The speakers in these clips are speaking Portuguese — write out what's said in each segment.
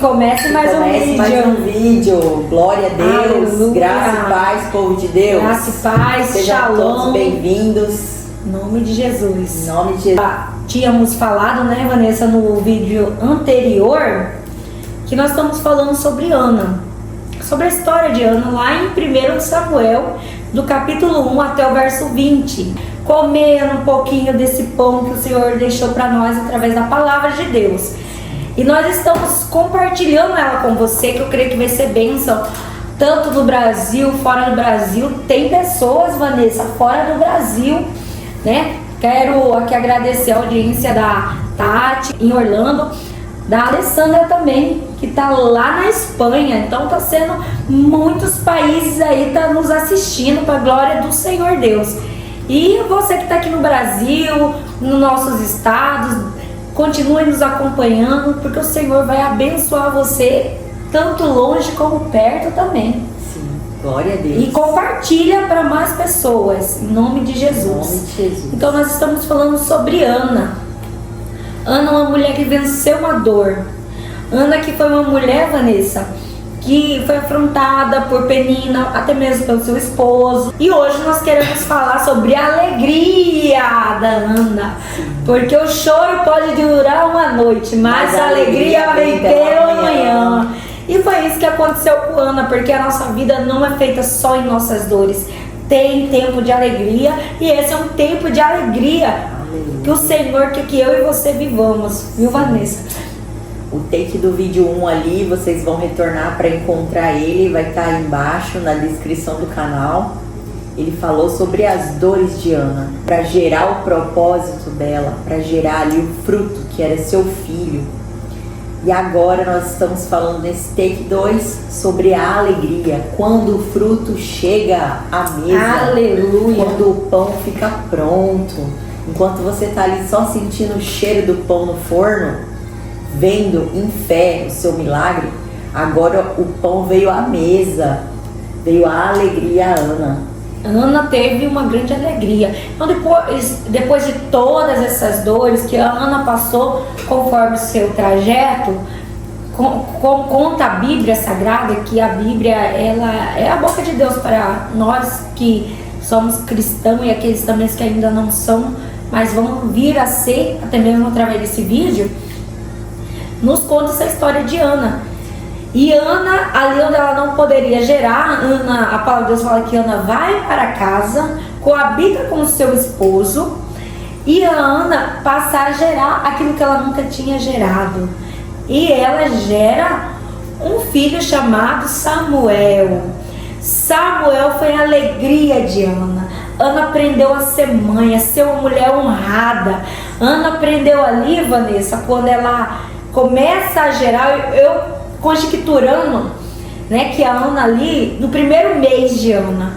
Comece mais um vídeo. Glória a Deus. Aleluia. Graça e paz, povo de Deus. Graça e paz. Sejam Shalom. todos bem-vindos. Em nome de Jesus. Em nome de Jesus. Tínhamos falado, né, Vanessa, no vídeo anterior, que nós estamos falando sobre Ana. Sobre a história de Ana, lá em 1 Samuel, do capítulo 1 até o verso 20. Comendo um pouquinho desse pão que o Senhor deixou para nós através da palavra de Deus. E nós estamos compartilhando ela com você, que eu creio que vai ser bênção, tanto no Brasil, fora do Brasil. Tem pessoas, Vanessa, fora do Brasil, né? Quero aqui agradecer a audiência da Tati, em Orlando, da Alessandra também, que está lá na Espanha. Então está sendo muitos países aí, tá nos assistindo para a glória do Senhor Deus. E você que está aqui no Brasil, nos nossos estados, continue nos acompanhando, porque o Senhor vai abençoar você, tanto longe como perto também. Sim, glória a Deus. E compartilha para mais pessoas, em nome de Jesus. Em nome de Jesus. Então nós estamos falando sobre Ana. Ana é uma mulher que venceu uma dor. Ana que foi uma mulher, Vanessa, que foi afrontada por Penina, até mesmo pelo seu esposo. E hoje nós queremos falar sobre a alegria da Ana. Porque o choro pode durar uma noite, mas a alegria vem pela manhã. E foi isso que aconteceu com Ana, porque a nossa vida não é feita só em nossas dores. Tem tempo de alegria, e esse é um tempo de alegria que o Senhor quer que eu e você vivamos, viu, Vanessa? O take do vídeo 1 ali, vocês vão retornar para encontrar ele, vai estar aí embaixo na descrição do canal. Ele falou sobre as dores de Ana, para gerar o propósito dela, para gerar ali o fruto que era seu filho. E agora nós estamos falando nesse take 2 sobre a alegria, quando o fruto chega à mesa. Aleluia! Quando o pão fica pronto, enquanto você está ali só sentindo o cheiro do pão no forno, vendo em fé o seu milagre, agora o pão veio à mesa, veio a alegria a Ana. Ana teve uma grande alegria. Então depois de todas essas dores que a Ana passou conforme o seu trajeto, conta a Bíblia Sagrada, que a Bíblia ela é a boca de Deus para nós que somos cristãos e aqueles também que ainda não são, mas vão vir a ser, até mesmo através desse vídeo, nos conta essa história de Ana. E Ana, ali onde ela não poderia gerar, Ana, a palavra de Deus fala que Ana vai para casa, coabita com o seu esposo, e a Ana passa a gerar aquilo que ela nunca tinha gerado. E ela gera um filho chamado Samuel. Samuel foi a alegria de Ana. Ana aprendeu a ser mãe, a ser uma mulher honrada. Ana aprendeu ali, Vanessa, quando ela começa a gerar, eu conjecturando, né, que a Ana ali, no primeiro mês de Ana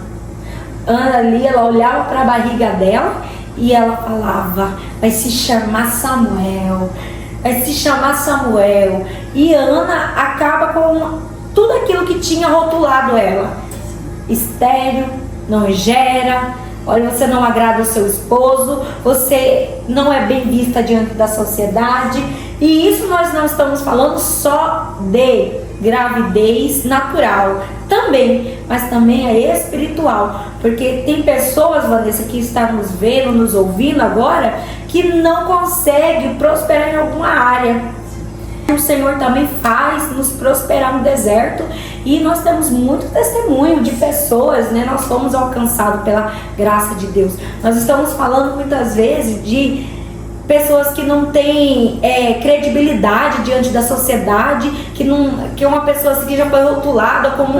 ali, ela olhava para a barriga dela e ela falava, vai se chamar Samuel, vai se chamar Samuel. E Ana acaba com tudo aquilo que tinha rotulado ela: estéril, não gera, olha, você não agrada o seu esposo, você não é bem vista diante da sociedade. E isso nós não estamos falando só de gravidez natural também, mas também é espiritual, porque tem pessoas, Vanessa, que estão nos vendo, nos ouvindo agora, que não conseguem prosperar em alguma área. O Senhor também faz nos prosperar no deserto, e nós temos muito testemunho de pessoas, né? Nós fomos alcançados pela graça de Deus. Nós estamos falando muitas vezes de pessoas que não têm credibilidade diante da sociedade, que uma pessoa assim, que já foi rotulada como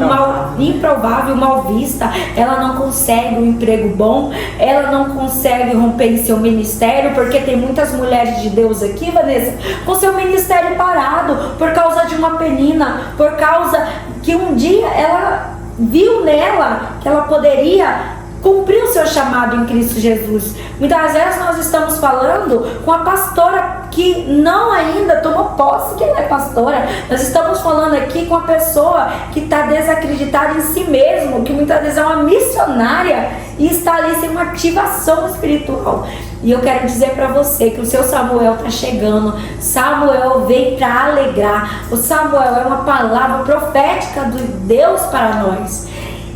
improvável, mal vista, ela não consegue um emprego bom, ela não consegue romper em seu ministério, porque tem muitas mulheres de Deus aqui, Vanessa, com seu ministério parado, por causa de uma Penina, por causa que um dia ela viu nela que ela poderia cumprir o seu chamado em Cristo Jesus. Muitas vezes nós estamos falando com a pastora que não ainda tomou posse que ela é pastora. Nós estamos falando aqui com a pessoa que está desacreditada em si mesmo, que muitas vezes é uma missionária e está ali sem uma ativação espiritual. E eu quero dizer para você que o seu Samuel está chegando. Samuel veio para alegrar. O Samuel é uma palavra profética de Deus para nós.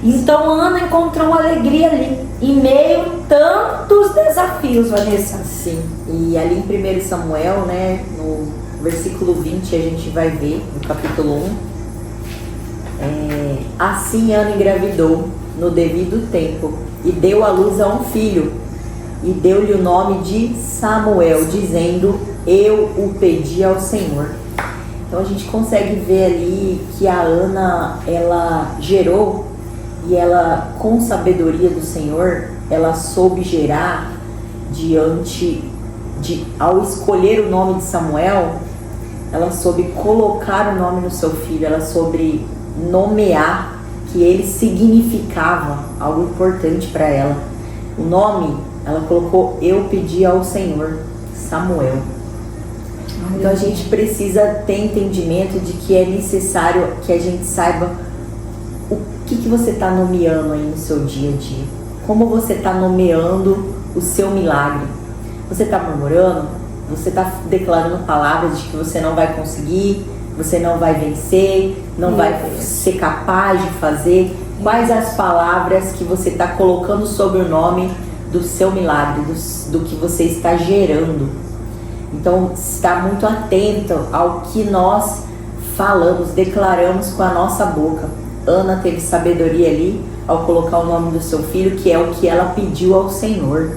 Então Ana encontrou uma alegria ali, em meio a tantos desafios, Vanessa. Sim, e ali em 1 Samuel, né, no versículo 20, a gente vai ver, no capítulo 1. Assim Ana engravidou no devido tempo e deu à luz a um filho, e deu-lhe o nome de Samuel, dizendo: eu o pedi ao Senhor. Então a gente consegue ver ali que a Ana, ela gerou, e ela, com sabedoria do Senhor, ela soube gerar ao escolher o nome de Samuel, ela soube colocar o nome no seu filho, ela soube nomear, que ele significava algo importante para ela. O nome, ela colocou: eu pedi ao Senhor, Samuel. Então a gente precisa ter entendimento de que é necessário que a gente saiba o que você está nomeando aí no seu dia a dia. Como você está nomeando o seu milagre. Você está murmurando? Você está declarando palavras de que você não vai conseguir, você não vai vencer, não vai ser capaz de fazer? Quais as palavras que você está colocando sobre o nome do seu milagre, do que você está gerando? Então, está muito atento ao que nós falamos, declaramos com a nossa boca. Ana teve sabedoria ali ao colocar o nome do seu filho, que é o que ela pediu ao Senhor.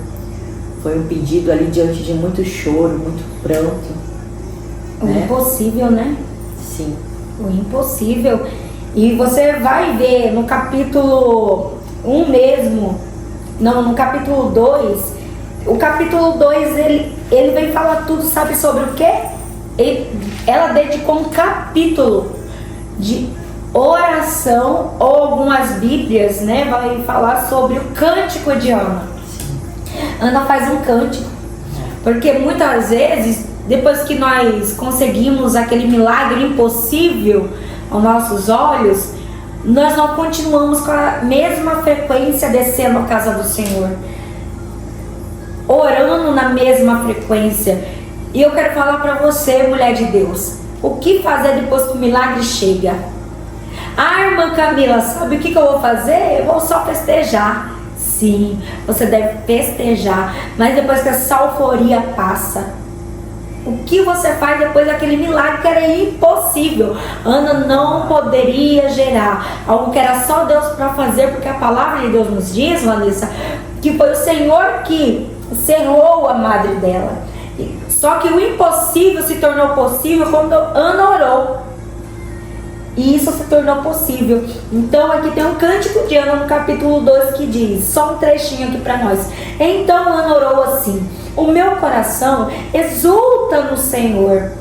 Foi um pedido ali diante de muito choro, muito pranto. O impossível, né? Sim. O impossível. E você vai ver no capítulo 1 mesmo, não, no capítulo 2, o capítulo 2 ele vem falar tudo, sabe sobre o quê? Ela dedicou um capítulo de oração, ou algumas bíblias, né, vai falar sobre o cântico de Ana. Ana faz um cântico, porque muitas vezes, depois que nós conseguimos aquele milagre impossível aos nossos olhos, nós não continuamos com a mesma frequência descendo à casa do Senhor, orando na mesma frequência. E eu quero falar para você, mulher de Deus, o que fazer depois que o milagre chega? Ah, irmã Camila, sabe o que eu vou fazer? Eu vou só festejar. Sim, você deve festejar, mas depois que essa euforia passa, o que você faz depois daquele milagre que era impossível? Ana não poderia gerar algo que era só Deus para fazer, porque a palavra de Deus nos diz, Vanessa, que foi o Senhor que cerrou a madre dela. Só que o impossível se tornou possível quando Ana orou. E isso se tornou possível. Então aqui tem um cântico de Ana no capítulo 2 que diz, só um trechinho aqui para nós. Então Ana orou assim: o meu coração exulta no Senhor,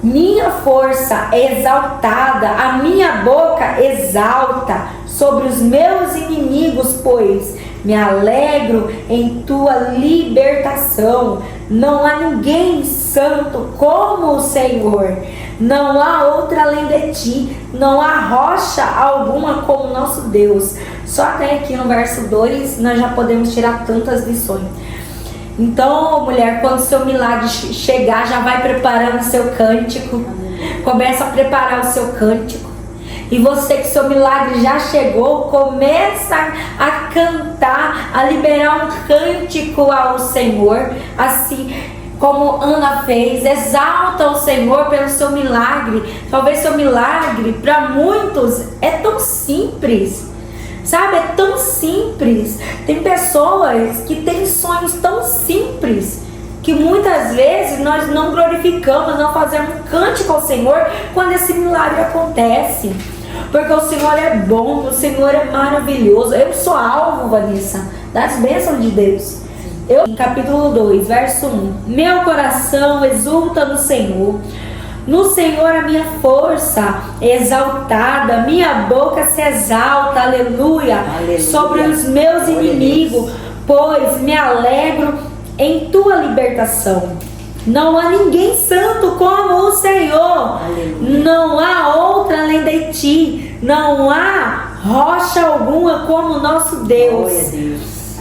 minha força é exaltada, a minha boca exalta sobre os meus inimigos, pois me alegro em tua libertação. Não há ninguém santo como o Senhor. Não há outra além de ti. Não há rocha alguma como nosso Deus. Só até aqui no verso 2 nós já podemos tirar tantas lições. Então, mulher, quando o seu milagre chegar, já vai preparando o seu cântico. Começa a preparar o seu cântico. E você que seu milagre já chegou, começa a cantar, a liberar um cântico ao Senhor, assim como Ana fez. Exalta o Senhor pelo seu milagre. Talvez seu milagre para muitos é tão simples, sabe? É tão simples. Tem pessoas que têm sonhos tão simples que muitas vezes nós não glorificamos, não fazemos um cântico ao Senhor quando esse milagre acontece. Porque o Senhor é bom, o Senhor é maravilhoso. Eu sou alvo, Vanessa, das bênçãos de Deus. Em capítulo 2, verso 1. Meu coração exulta no Senhor. No Senhor a minha força é exaltada, minha boca se exalta, aleluia, aleluia. Sobre os meus inimigos, pois me alegro em tua libertação. Não há ninguém santo como o Senhor. Aleluia. Não há outra além de ti. Não há rocha alguma como o nosso Deus.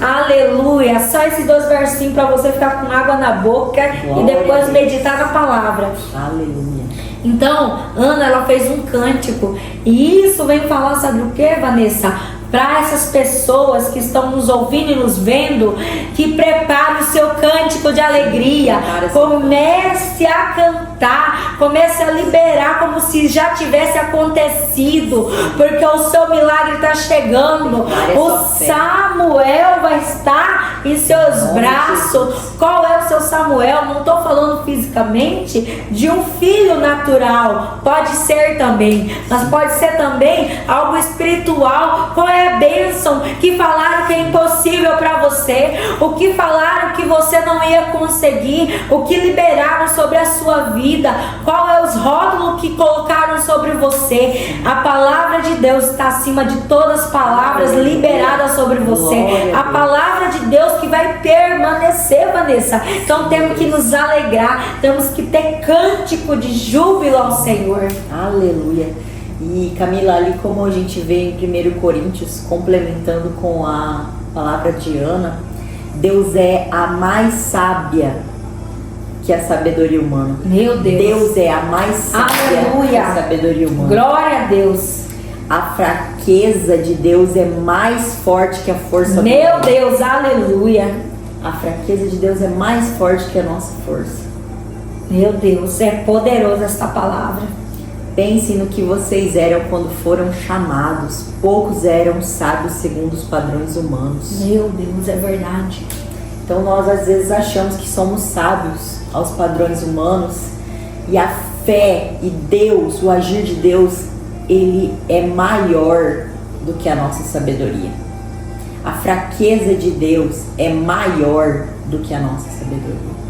Aleluia. Só esses 2 versinhos para você ficar com água na boca e depois meditar na palavra. Aleluia. Então, Ana, ela fez um cântico. E isso vem falar, sabe o que, Vanessa? Para essas pessoas que estão nos ouvindo e nos vendo, que prepare o seu cântico de alegria. Comece a cantar, comece a liberar como se já tivesse acontecido, porque o seu milagre está chegando. O Samuel vai estar em seus braços. Qual é o seu Samuel? Não estou falando fisicamente de um filho natural, pode ser também, mas pode ser também algo espiritual. Qual é a bênção que falaram que é impossível para você, o que falaram que você não ia conseguir, o que liberaram sobre a sua vida, qual é os rótulos que colocaram sobre você? A palavra de Deus está acima de todas as palavras liberadas sobre você. A palavra de Deus que vai permanecer, Vanessa. Então temos que nos alegrar, temos que ter cântico de júbilo ao Senhor. Aleluia. E Camila, ali como a gente vê em 1 Coríntios, complementando com a palavra de Ana, Deus é a mais sábia que a sabedoria humana. Meu Deus. Deus é a mais sábia que a sabedoria humana. Glória a Deus. A fraqueza de Deus é mais forte que a força humana. Meu Deus, aleluia. A fraqueza de Deus é mais forte que a nossa força. Meu Deus, é poderosa esta palavra. Pensem no que vocês eram quando foram chamados. Poucos eram sábios segundo os padrões humanos. Meu Deus, é verdade. Então nós às vezes achamos que somos sábios aos padrões humanos, e a fé e Deus, o agir de Deus, ele é maior do que a nossa sabedoria. A fraqueza de Deus é maior do que a nossa sabedoria.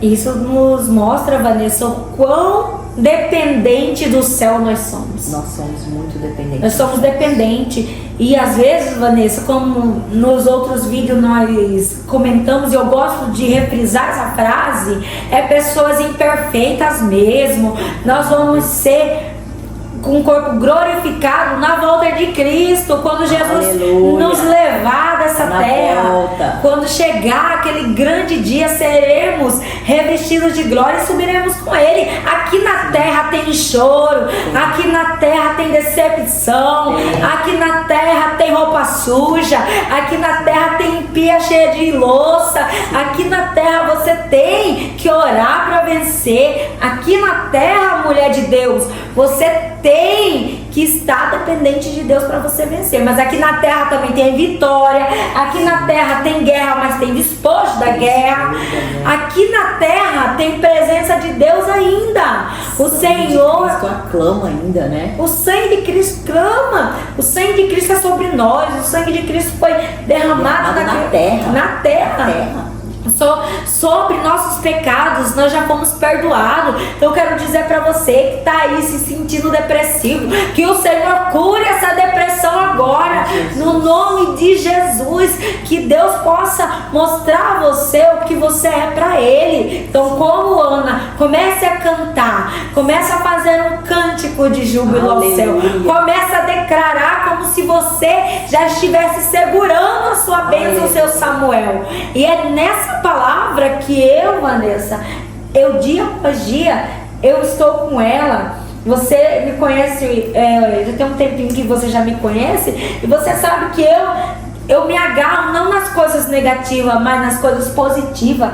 Isso nos mostra, Vanessa, o quão dependente do céu nós somos. Nós somos muito dependentes. Nós somos dependentes. E às vezes, Vanessa, como nos outros vídeos nós comentamos, e eu gosto de refrisar essa frase, é pessoas imperfeitas mesmo. Nós vamos ser com o corpo glorificado na volta de Cristo, quando Jesus Aleluia. nos levar dessa terra, volta. quando chegar aquele grande dia, seremos revestidos de glória e subiremos com Ele. Aqui na terra tem choro, aqui na terra tem decepção, aqui na terra tem roupa suja, aqui na terra tem pia cheia de louça, aqui na terra você tem que orar para vencer. Aqui na terra, mulher de Deus, você tem que estar dependente de Deus para você vencer. Mas aqui na terra também tem vitória. Aqui na terra tem guerra, mas tem despojo da guerra. Aqui na terra tem presença de Deus ainda. O Senhor clama ainda, né? O sangue de Cristo clama. O sangue de Cristo é sobre nós. O sangue de Cristo foi derramado na terra. Na terra. Sobre nossos pecados nós já fomos perdoados. Então eu quero dizer para você que está aí se sentindo depressivo, que o Senhor cure essa depressão agora, no nome de Jesus. Que Deus possa mostrar a você o que você é para Ele. Então, como Ana, comece a cantar, comece a fazer um cântico de júbilo ao céu, comece a declarar como se você já estivesse segurando a sua bênção, o seu Samuel. E é nessa palavra que eu, Vanessa, dia após dia, eu estou com ela. Você me conhece, já tem um tempinho que você já me conhece, e você sabe que eu me agarro não nas coisas negativas, mas nas coisas positivas.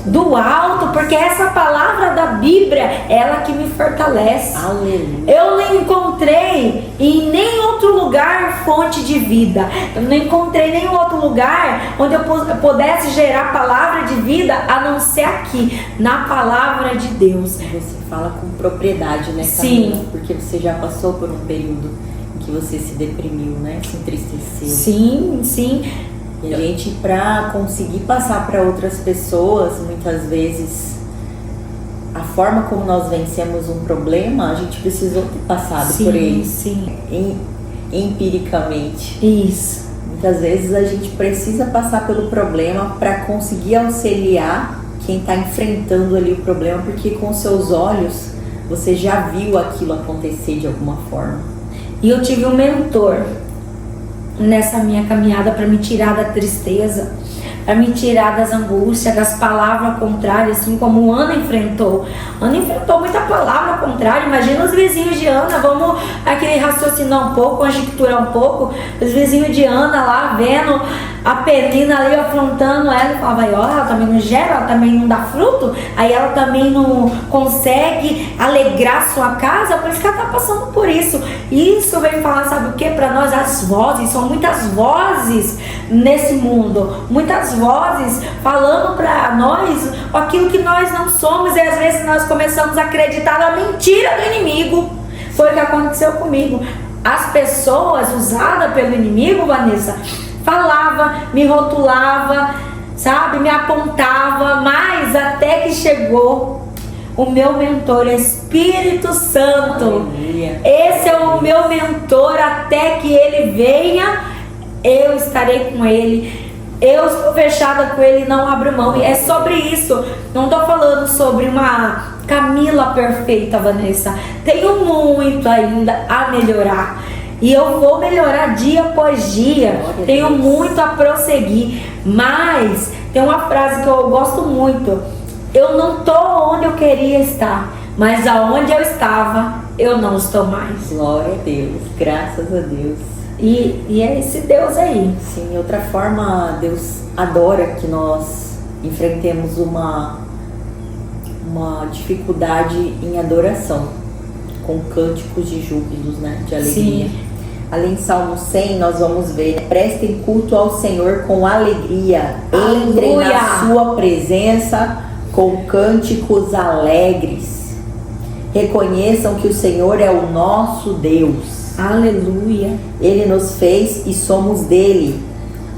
Do alto, porque essa palavra da Bíblia, ela que me fortalece. Aleluia. Eu não encontrei em nenhum outro lugar fonte de vida. Eu não encontrei nenhum outro lugar onde eu pudesse gerar palavra de vida, a não ser aqui, na palavra de Deus. Você fala com propriedade, né, Camila? Sim. Porque você já passou por um período em que você se deprimiu, né? Se entristeceu. Sim, sim. E a gente, para conseguir passar para outras pessoas, muitas vezes, a forma como nós vencemos um problema, a gente precisou ter passado por ele. Sim. Empiricamente. Isso. Muitas vezes a gente precisa passar pelo problema para conseguir auxiliar quem está enfrentando ali o problema, porque com seus olhos você já viu aquilo acontecer de alguma forma. E eu tive um mentor nessa minha caminhada para me tirar da tristeza, para me tirar das angústias, das palavras contrárias, assim como Ana enfrentou. Ana enfrentou muita palavra contrária. Imagina os vizinhos de Ana, vamos aqui raciocinar um pouco, conjecturar um pouco. Os vizinhos de Ana lá, vendo a Penina ali afrontando ela, e falava, ó, ela também não gera, ela também não dá fruto, aí ela também não consegue alegrar sua casa, por isso que ela está passando por isso. Isso vem falar, sabe o que? Para nós, as vozes, são muitas vozes nesse mundo, muitas vozes falando para nós aquilo que nós não somos, e às vezes nós começamos a acreditar na mentira do inimigo. Foi o que aconteceu comigo. As pessoas usadas pelo inimigo, Vanessa, falava, me rotulava, sabe, me apontava, mas até que chegou o meu mentor, Espírito Santo. Aleluia. Esse é o meu mentor, até que ele venha, eu estarei com ele. Eu estou fechada com ele, não abro mão. E é sobre isso. Não estou falando sobre uma Camila perfeita, Vanessa. Tenho muito ainda a melhorar. E eu vou melhorar dia após dia. Tenho muito a prosseguir. Mas tem uma frase que eu gosto muito. Eu não estou onde eu queria estar, mas aonde eu estava, eu não estou mais. Glória a Deus, graças a Deus. E é esse Deus aí. Sim, outra forma, Deus adora que nós enfrentemos uma dificuldade em adoração, com cânticos de júbilos, né, de alegria. Sim. Ali em Salmo 100 nós vamos ver, né? Prestem culto ao Senhor com alegria, entrem na sua presença com cânticos alegres, reconheçam que o Senhor é o nosso Deus. Aleluia. Ele nos fez e somos dele,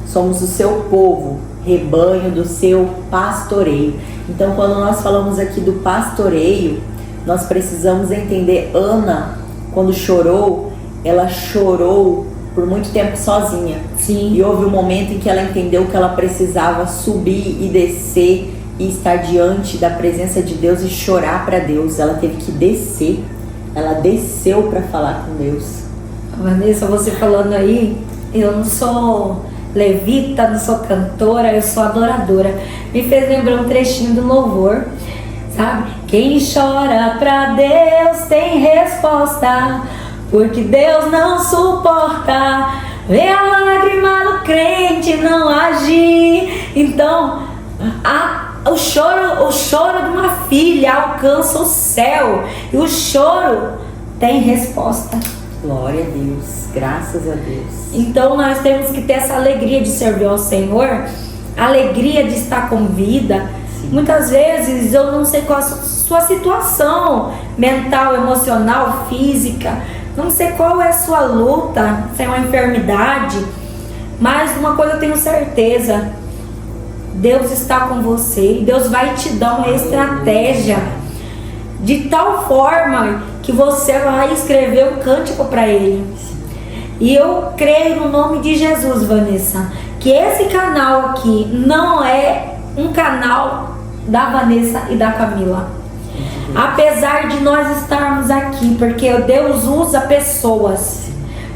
somos o seu povo, rebanho do seu pastoreio. Então, quando nós falamos aqui do pastoreio, nós precisamos entender, Ana, quando chorou, ela chorou por muito tempo sozinha. Sim. E houve um momento em que ela entendeu que ela precisava subir e descer e estar diante da presença de Deus e chorar para Deus. Ela teve que descer. Ela desceu para falar com Deus. Vanessa, você falando aí, eu não sou levita, não sou cantora, eu sou adoradora. Me fez lembrar um trechinho do louvor, sabe? Quem chora pra Deus tem resposta, porque Deus não suporta ver a lágrima do crente não agir. Então, o choro de uma filha alcança o céu, e o choro tem resposta. Glória a Deus, graças a Deus. Então nós temos que ter essa alegria de servir ao Senhor, alegria de estar com vida. Sim. Muitas vezes eu não sei qual a sua situação mental, emocional, física, não sei qual é a sua luta, se é uma enfermidade, mas uma coisa eu tenho certeza: Deus está com você, e Deus vai te dar uma estratégia de tal forma que você vai escrever um cântico para Ele. E eu creio no nome de Jesus, Vanessa, que esse canal aqui não é um canal da Vanessa e da Camila. Apesar de nós estarmos aqui, porque Deus usa pessoas,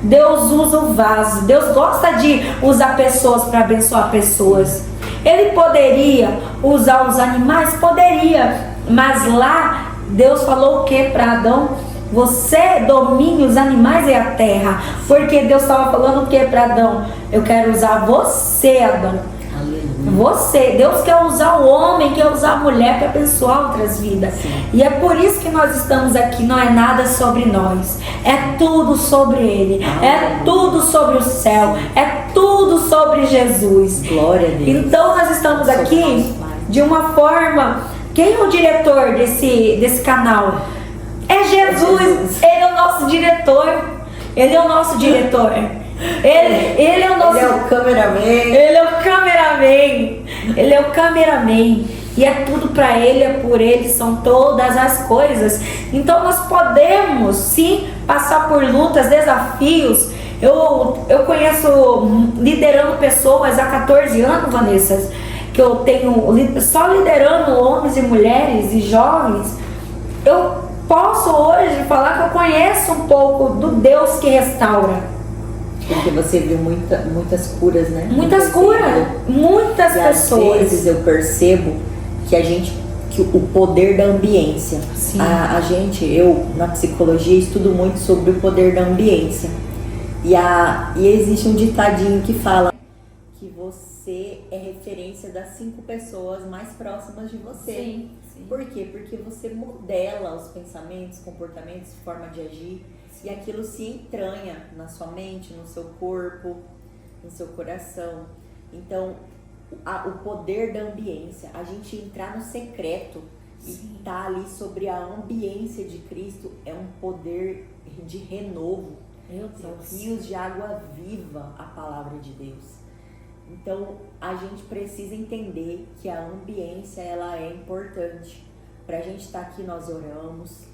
Deus usa o vaso, Deus gosta de usar pessoas para abençoar pessoas. Ele poderia usar os animais? Poderia, mas lá Deus falou o que para Adão? Você domine os animais e a terra. Porque Deus estava falando o que para Adão? Eu quero usar você, Adão. Aleluia. Você. Deus quer usar o homem, quer usar a mulher para abençoar outras vidas. Sim. E é por isso que nós estamos aqui. Não é nada sobre nós, é tudo sobre Ele. Aleluia. É tudo sobre o céu, é tudo sobre Jesus. Glória a Deus. Então nós estamos aqui de uma forma. Quem é o diretor desse canal? É Jesus. Ele é o nosso diretor. Ele é o nosso diretor. Ele é o nosso. Ele é o cameraman. Ele é o cameraman. Ele é o cameraman. E é tudo para Ele, é por Ele, são todas as coisas. Então nós podemos sim passar por lutas, desafios. Eu conheço liderando pessoas há 14 anos, Vanessa, que eu tenho só liderando homens e mulheres e jovens. Eu posso hoje falar que eu conheço um pouco do Deus que restaura. Porque você viu muitas curas, né? Muitas curas, muitas pessoas. Às vezes eu percebo que o poder da ambiência. Eu na psicologia estudo muito sobre o poder da ambiência. E existe um ditadinho que fala que você é referência das 5 pessoas mais próximas de você. Sim. Por quê? Porque você modela os pensamentos, comportamentos, forma de agir. E aquilo se entranha na sua mente, no seu corpo, no seu coração. Então, o poder da ambiência, a gente entrar no secreto e estar ali sobre a ambiência de Cristo, é um poder de renovo. São rios de água viva, a palavra de Deus. Então, a gente precisa entender que a ambiência, ela é importante. Para a gente estar aqui, nós oramos.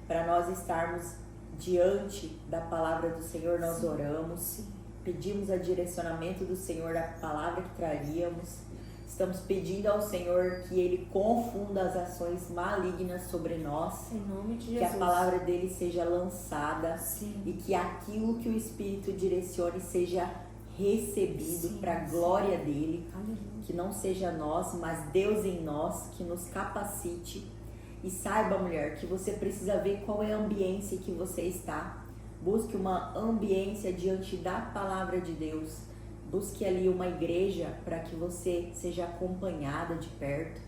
Para nós estarmos diante da palavra do Senhor, nós oramos. Pedimos a direcionamento do Senhor, a palavra que traríamos. Estamos pedindo ao Senhor que Ele confunda as ações malignas sobre nós. Em nome de Jesus. Que a palavra dele seja lançada. Sim. E que aquilo que o Espírito direcione seja recebido para a glória dele. Aleluia. Que não seja nós, mas Deus em nós, que nos capacite. E saiba, mulher, que você precisa ver qual é a ambiência que você está. Busque uma ambiência diante da palavra de Deus. Busque ali uma igreja para que você seja acompanhada de perto.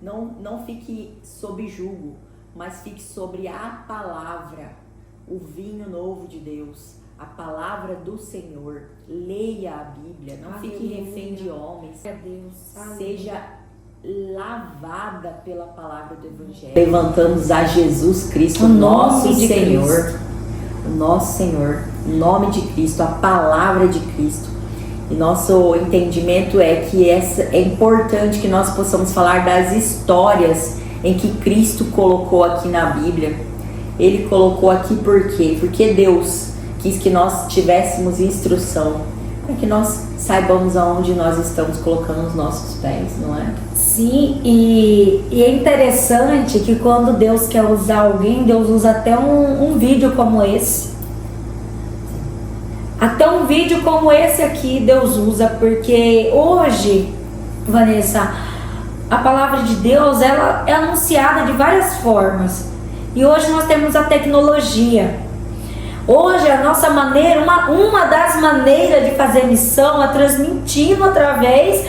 Não fique sob julgo, mas fique sobre a palavra, o vinho novo de Deus, a palavra do Senhor. Leia a Bíblia, não fique refém de homens. Seja lavada pela palavra do Evangelho. Levantamos a Jesus Cristo, nosso Senhor, o nosso Senhor, o nome de Cristo, a palavra de Cristo. E nosso entendimento é que é importante que nós possamos falar das histórias em que Cristo colocou aqui na Bíblia. Ele colocou aqui por quê? Porque Deus quis que nós tivéssemos instrução, para que nós saibamos aonde nós estamos colocando os nossos pés, não é? Sim, e é interessante que quando Deus quer usar alguém, Deus usa até um vídeo como esse. Até um vídeo como esse aqui Deus usa, porque hoje, Vanessa, a palavra de Deus, ela é anunciada de várias formas. E hoje nós temos a tecnologia. Hoje a nossa maneira, uma das maneiras de fazer missão é transmitindo através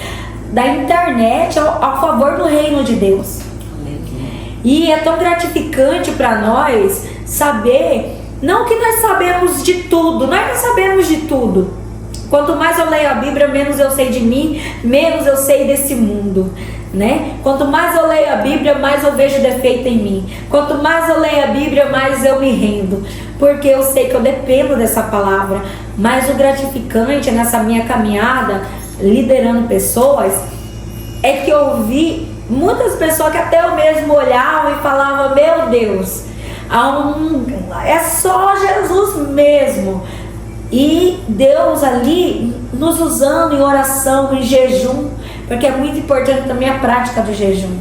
da internet ao favor do reino de Deus. E é tão gratificante para nós saber, não que nós sabemos de tudo, nós não sabemos de tudo. Quanto mais eu leio a Bíblia, menos eu sei de mim, menos eu sei desse mundo, né? Quanto mais eu leio a Bíblia, mais eu vejo defeito em mim. Quanto mais eu leio a Bíblia, mais eu me rendo, porque eu sei que eu dependo dessa palavra. Mas o gratificante nessa minha caminhada, liderando pessoas, é que eu vi muitas pessoas que até eu mesmo olhava e falava: meu Deus, é só Jesus mesmo. E Deus ali nos usando em oração, em jejum, porque é muito importante também a prática do jejum,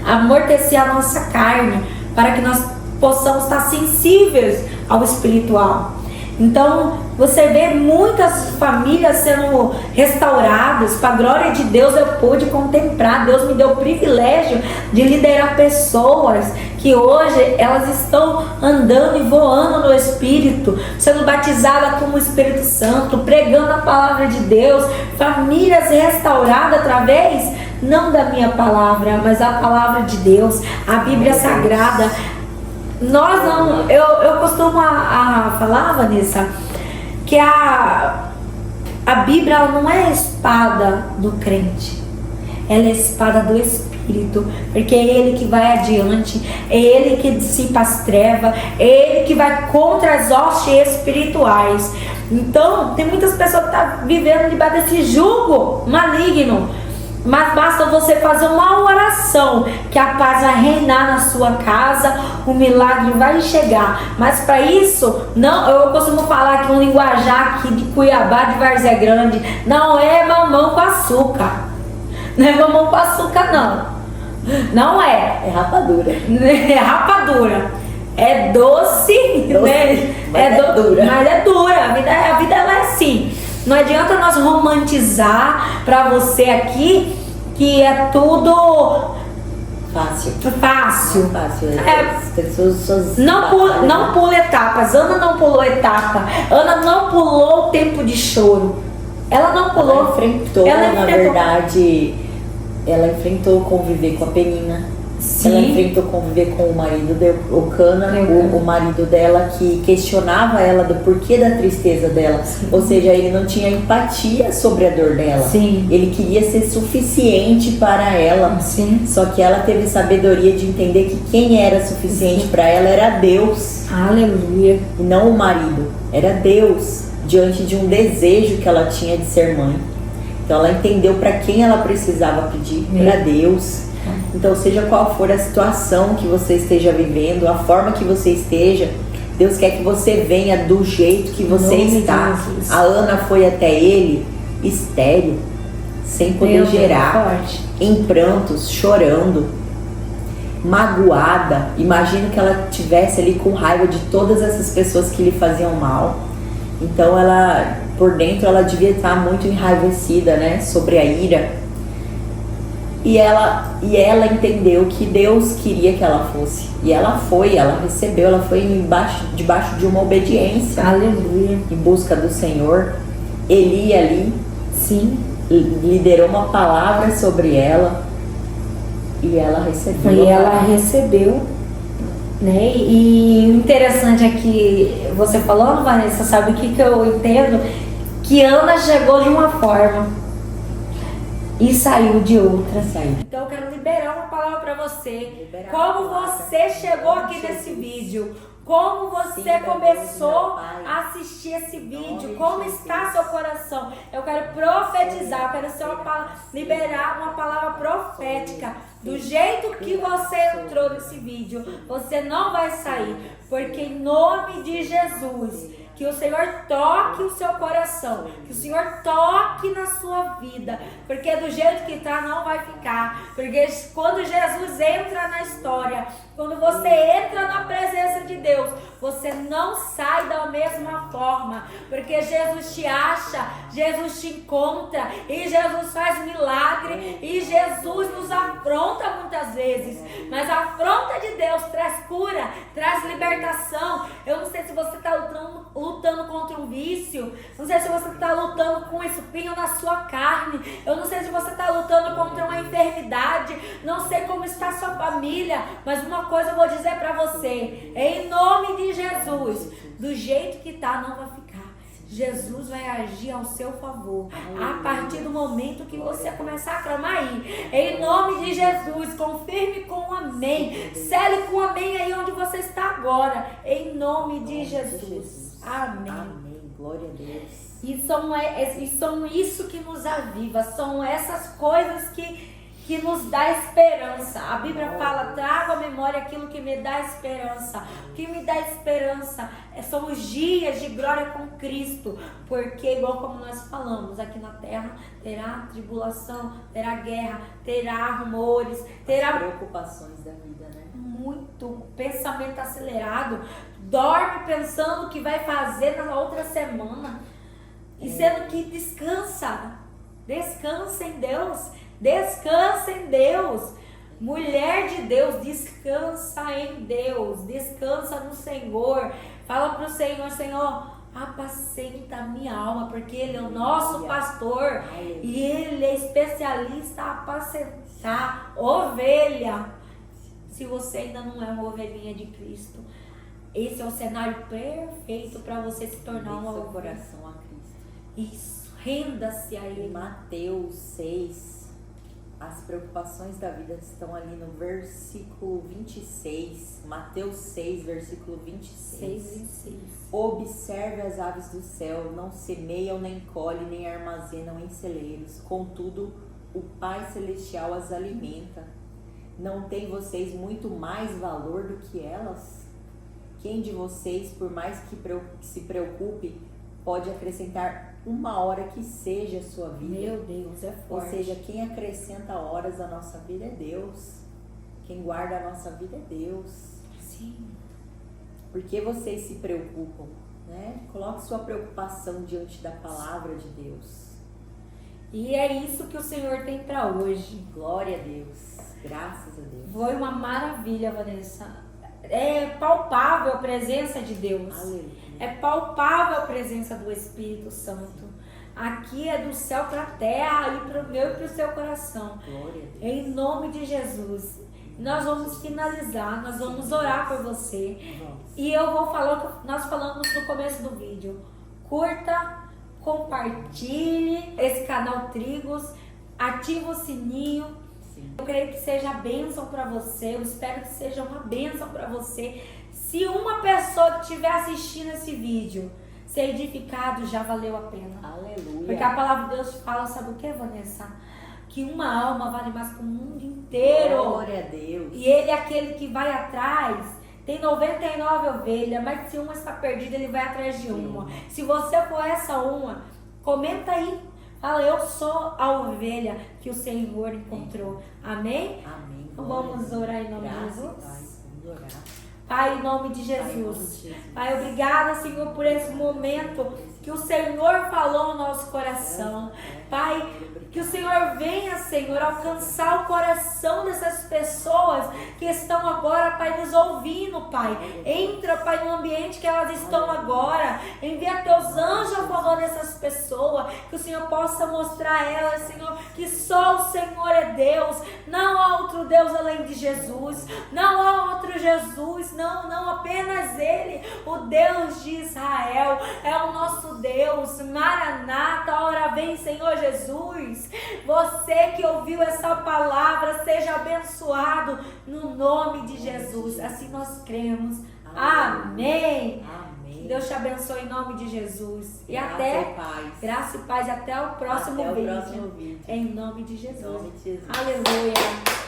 amortecer a nossa carne, para que nós possamos estar sensíveis ao espiritual. Então você vê muitas famílias sendo restauradas, para a glória de Deus. Eu pude contemplar, Deus me deu o privilégio de liderar pessoas que hoje elas estão andando e voando no Espírito, sendo batizadas com o Espírito Santo, pregando a palavra de Deus, famílias restauradas através, não da minha palavra, mas a palavra de Deus, a Bíblia Sagrada. Nós não, eu costumo falar, Vanessa, que a Bíblia ela não é a espada do crente, ela é a espada do Espírito, porque é Ele que vai adiante, é Ele que dissipa as trevas, é Ele que vai contra as hostes espirituais. Então, tem muitas pessoas que estão vivendo debaixo desse jugo maligno, mas basta você fazer uma oração, que a paz vai reinar na sua casa, o milagre vai chegar. Mas para isso, não, eu costumo falar que um linguajar aqui de Cuiabá, de Várzea Grande, não é mamão com açúcar. Não é mamão com açúcar, não. Não é. É rapadura. É rapadura. É doce. Né? Mas é dura. Mas é dura. A vida ela é assim. Não adianta nós romantizar pra você aqui que é tudo fácil. Fácil. As pessoas não pula etapas. Ana não pulou etapa. Ana não pulou o tempo de choro. Ela não pulou. Na verdade, ela enfrentou conviver com a Penina. Sim. Ela enfrentou conviver com o marido o Cana, o marido dela, que questionava ela do porquê da tristeza dela. Sim. Ou seja, ele não tinha empatia sobre a dor dela. Sim. Ele queria ser suficiente para ela. Sim. Só que ela teve sabedoria de entender que quem era suficiente para ela era Deus. Aleluia. E não o marido. Era Deus, diante de um desejo que ela tinha de ser mãe. Então ela entendeu para quem ela precisava pedir, para Deus. Então, seja qual for a situação que você esteja vivendo, a forma que você esteja, Deus quer que você venha do jeito que você está. A Ana foi até ele estéril, sem poder gerar, em prantos, chorando, magoada. Imagino que ela tivesse ali com raiva de todas essas pessoas que lhe faziam mal. Então, ela, por dentro, ela devia estar muito enraivecida, né, sobre a ira. E ela entendeu que Deus queria que ela fosse. E ela foi, ela recebeu, ela foi debaixo de uma obediência. Aleluia. Em busca do Senhor. Eli ali, sim, liderou uma palavra sobre ela. E ela recebeu. E ela recebeu, né? E o interessante é que você falou, Vanessa, sabe o que eu entendo? Que Ana chegou de uma forma e saiu de outra. Então eu quero liberar uma palavra para você. Como você chegou aqui nesse vídeo? Como você começou a assistir esse vídeo? Como está seu coração? Eu quero profetizar, eu quero liberar uma palavra profética. Do jeito que você entrou nesse vídeo, você não vai sair. Porque em nome de Jesus, que o Senhor toque o seu coração, que o Senhor toque na sua vida, porque do jeito que está não vai ficar, porque quando Jesus entra na história, quando você entra na presença de Deus, você não sai da mesma forma, porque Jesus te acha, Jesus te encontra, e Jesus faz milagre, e Jesus nos afronta muitas vezes, mas a afronta de Deus traz cura, traz libertação. Eu não sei se você está lutando contra um vício, não sei se você está lutando com um espinho na sua carne, eu não sei se você está lutando contra uma enfermidade, não sei como está a sua família, mas uma coisa eu vou dizer para você, em nome de Jesus, do jeito que está não vai ficar. Jesus vai agir ao seu favor a partir do momento que você começar a clamar aí. Em nome de Jesus, confirme com um amém. Cele com um amém aí onde você está agora. Em nome de Jesus. Amém. Amém. Glória a Deus. E são isso que nos aviva. São essas coisas que nos dá esperança. A Bíblia fala, traga à memória aquilo que me dá esperança. O que me dá esperança são os dias de glória com Cristo, porque igual como nós falamos, aqui na terra terá tribulação, terá guerra, terá rumores, terá preocupações da vida, né? Muito pensamento acelerado, dorme pensando o que vai fazer na outra semana, e sendo que descansa em Deus. Descansa em Deus. Mulher de Deus, descansa em Deus. Descansa no Senhor. Fala para o Senhor, Senhor, apacenta a minha alma, porque Ele é o nosso pastor. E Ele é especialista a apacentar ovelha. Se você ainda não é uma ovelhinha de Cristo, esse é o cenário perfeito para você se tornar uma ovelha. Coração a Cristo. Isso, renda-se a Ele. Mateus 6. As preocupações da vida estão ali no versículo 26. Mateus 6, versículo 26. Observe as aves do céu, não semeiam, nem colhem, nem armazenam em celeiros. Contudo, o Pai Celestial as alimenta. Não tem vocês muito mais valor do que elas? Quem de vocês, por mais que se preocupe, pode acrescentar uma hora que seja a sua vida? Meu Deus, é forte. Ou seja, quem acrescenta horas à nossa vida é Deus. Quem guarda a nossa vida é Deus. Sim. Por que vocês se preocupam? Né? Coloque sua preocupação diante da palavra de Deus. E é isso que o Senhor tem para hoje. Glória a Deus. Graças a Deus. Foi uma maravilha, Vanessa. É palpável a presença de Deus. Aleluia. É palpável a presença do Espírito Santo. Aqui é do céu para a terra e para o meu e para o seu coração. Glória a Deus. Em nome de Jesus. Nós vamos finalizar, nós vamos orar por você. E eu vou falar o que nós falamos no começo do vídeo. Curta, compartilhe esse canal Trigos, ativa o sininho. Sim. Eu creio que seja bênção para você, eu espero que seja uma bênção para você. Se uma pessoa que estiver assistindo esse vídeo ser edificado, já valeu a pena. Aleluia. Porque a palavra de Deus fala, sabe o que, Vanessa? Que uma alma vale mais que o mundo inteiro. Glória a Deus. E ele é aquele que vai atrás. Tem 99 ovelhas, mas se uma está perdida, ele vai atrás de uma. Se você for essa uma, comenta aí. Fala, eu sou a ovelha que o Senhor encontrou. Amém? Amém. Então vamos orar em nome de Jesus. Vamos orar. Pai, em nome de Jesus. Pai, obrigada, Senhor, por esse momento que o Senhor falou no nosso coração. Pai, que o Senhor venha, Senhor, alcançar o coração dessas pessoas que estão agora, Pai, nos ouvindo, Pai. Entra, Pai, no ambiente que elas estão agora. Envia teus anjos a favor dessas pessoas. Que o Senhor possa mostrar a elas, Senhor, que só o Senhor é Deus. Não há outro Deus além de Jesus. Não há outro Jesus. Não, apenas Ele, o Deus de Israel. É o nosso Deus. Maranata, ora vem, Senhor Jesus. Você que ouviu essa palavra, seja abençoado no nome de Jesus. Assim nós cremos. Amém. Amém. Deus te abençoe em nome de Jesus. E Graça até e paz. graça e paz. Até o próximo Até o vídeo. próximo vídeo. Em nome de Jesus. Em nome de Jesus. Aleluia.